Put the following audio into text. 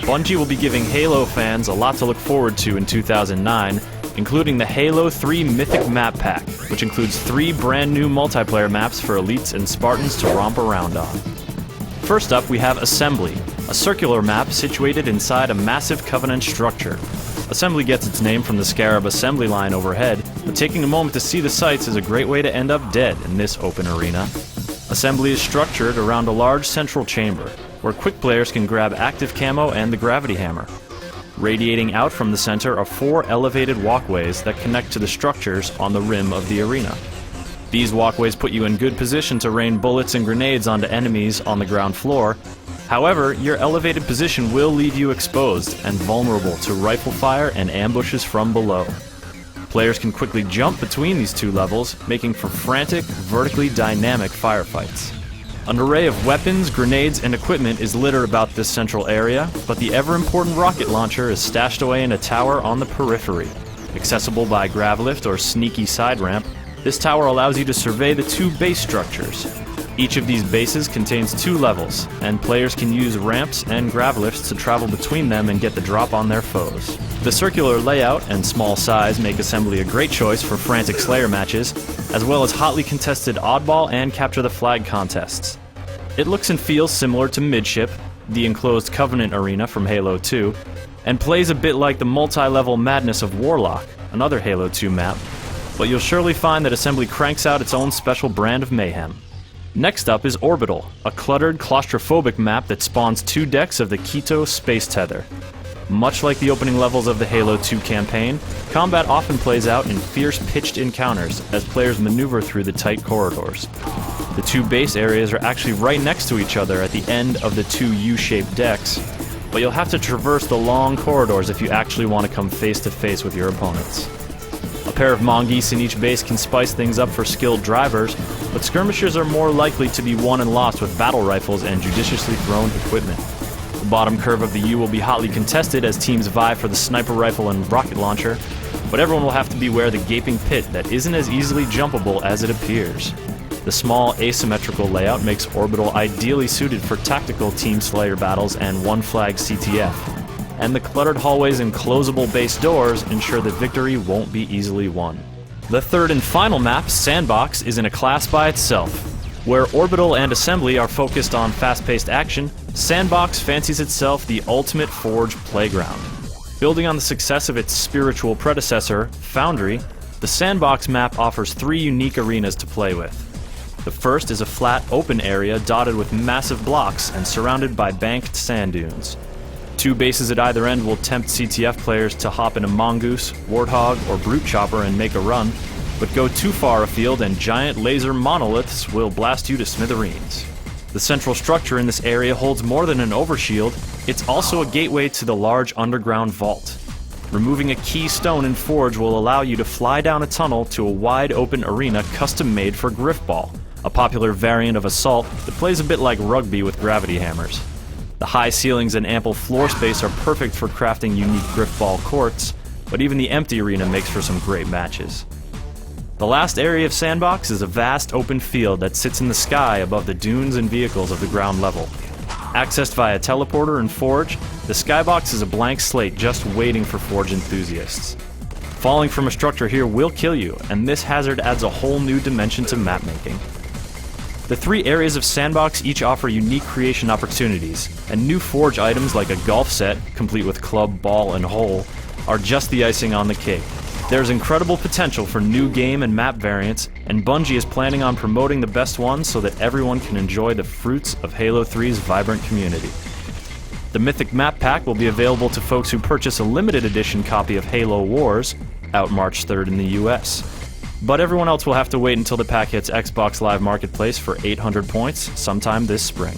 Bungie will be giving Halo fans a lot to look forward to in 2009, including the Halo 3 Mythic map pack, which includes 3 brand new multiplayer maps for elites and Spartans to romp around on. First up, we have Assembly, a circular map situated inside a massive Covenant structure. Assembly gets its name from the Scarab assembly line overhead, but taking a moment to see the sights is a great way to end up dead in this open arena. Assembly is structured around a large central chamber, where quick players can grab active camo and the gravity hammer. Radiating out from the center are 4 elevated walkways that connect to the structures on the rim of the arena. These walkways put you in good position to rain bullets and grenades onto enemies on the ground floor. However, your elevated position will leave you exposed and vulnerable to rifle fire and ambushes from below. Players can quickly jump between these 2 levels, making for frantic, vertically dynamic firefights. An array of weapons, grenades, and equipment is littered about this central area, but the ever-important rocket launcher is stashed away in a tower on the periphery. Accessible by gravlift or sneaky side ramp, this tower allows you to survey the 2 base structures. Each of these bases contains 2 levels, and players can use ramps and gravlifts to travel between them and get the drop on their foes. The circular layout and small size make Assembly a great choice for frantic Slayer matches, as well as hotly contested oddball and capture the flag contests. It looks and feels similar to Midship, the enclosed Covenant arena from Halo 2, and plays a bit like the multi-level madness of Warlock, another Halo 2 map, but you'll surely find that Assembly cranks out its own special brand of mayhem. Next up is Orbital, a cluttered, claustrophobic map that spawns 2 decks of the Quito Space Tether. Much like the opening levels of the Halo 2 campaign, combat often plays out in fierce pitched encounters as players maneuver through the tight corridors. The 2 base areas are actually right next to each other at the end of the 2 U-shaped decks, but you'll have to traverse the long corridors if you actually want to come face to face with your opponents. A pair of mongoose in each base can spice things up for skilled drivers, but skirmishers are more likely to be won and lost with battle rifles and judiciously thrown equipment. The bottom curve of the U will be hotly contested as teams vie for the sniper rifle and rocket launcher, but everyone will have to beware the gaping pit that isn't as easily jumpable as it appears. The small asymmetrical layout makes Orbital ideally suited for tactical Team Slayer battles and one-flag CTF, and the cluttered hallways and closable base doors ensure that victory won't be easily won. The third and final map, Sandbox, is in a class by itself. Where Orbital and Assembly are focused on fast-paced action, Sandbox fancies itself the ultimate Forge playground. Building on the success of its spiritual predecessor, Foundry, the Sandbox map offers 3 unique arenas to play with. The first is a flat, open area dotted with massive blocks and surrounded by banked sand dunes. 2 bases at either end will tempt CTF players to hop in a Mongoose, Warthog, or Brute Chopper and make a run, but go too far afield and giant laser monoliths will blast you to smithereens. The central structure in this area holds more than an overshield, it's also a gateway to the large underground vault. Removing a key stone in Forge will allow you to fly down a tunnel to a wide open arena custom made for Griffball, a popular variant of Assault that plays a bit like rugby with gravity hammers. The high ceilings and ample floor space are perfect for crafting unique Griffball courts, but even the empty arena makes for some great matches. The last area of Sandbox is a vast open field that sits in the sky above the dunes and vehicles of the ground level. Accessed via teleporter and Forge, the skybox is a blank slate just waiting for Forge enthusiasts. Falling from a structure here will kill you, and this hazard adds a whole new dimension to mapmaking. The 3 areas of Sandbox each offer unique creation opportunities, and new Forge items like a golf set, complete with club, ball, and hole, are just the icing on the cake. There's incredible potential for new game and map variants, and Bungie is planning on promoting the best ones so that everyone can enjoy the fruits of Halo 3's vibrant community. The Mythic map pack will be available to folks who purchase a limited edition copy of Halo Wars, out March 3rd in the US. But everyone else will have to wait until the pack hits Xbox Live Marketplace for 800 points sometime this spring.